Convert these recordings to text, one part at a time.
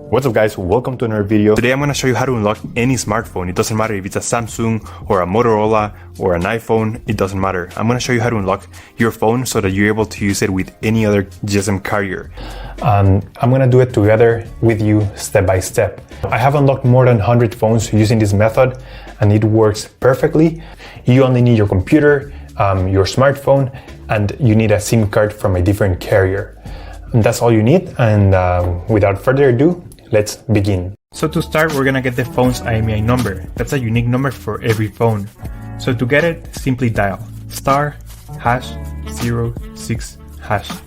What's up guys, welcome to another video. Today I'm going to show you how to unlock any smartphone. It doesn't matter if it's a Samsung or a Motorola or an iPhone, it doesn't matter. I'm going to show you how to unlock your phone so that you're able to use it with any other GSM carrier. I'm going to do it together with you step by step. I have unlocked more than 100 phones using this method and it works perfectly. You only need your computer, your smartphone, and you need a SIM card from a different carrier. And that's all you need, and without further ado, let's begin. So to start, we're gonna get the phone's IMEI number. That's a unique number for every phone. So to get it, simply dial *#06#.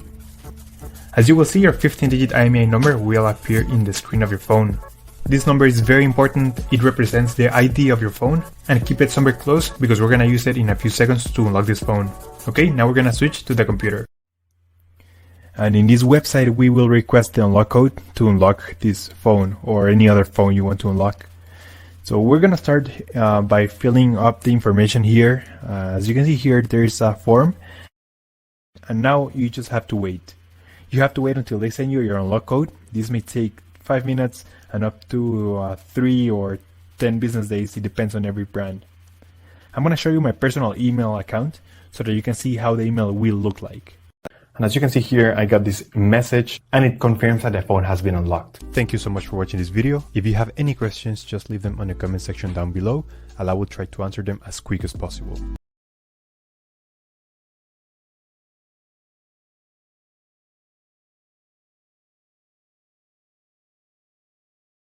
As you will see, your 15-digit IMEI number will appear in the screen of your phone. This number is very important. It represents the ID of your phone, and keep it somewhere close because we're gonna use it in a few seconds to unlock this phone. Okay, now we're gonna switch to the computer. And in this website, we will request the unlock code to unlock this phone or any other phone you want to unlock. So we're going to start by filling up the information here. As you can see here, there's a form. And now you just have to wait. You have to wait until they send you your unlock code. This may take 5 minutes and up to 3 or 10 business days. It depends on every brand. I'm going to show you my personal email account so that you can see how the email will look like. And as you can see here, I got this message and it confirms that the phone has been unlocked. Thank you so much for watching this video. If you have any questions, just leave them on the comment section down below and I will try to answer them as quick as possible.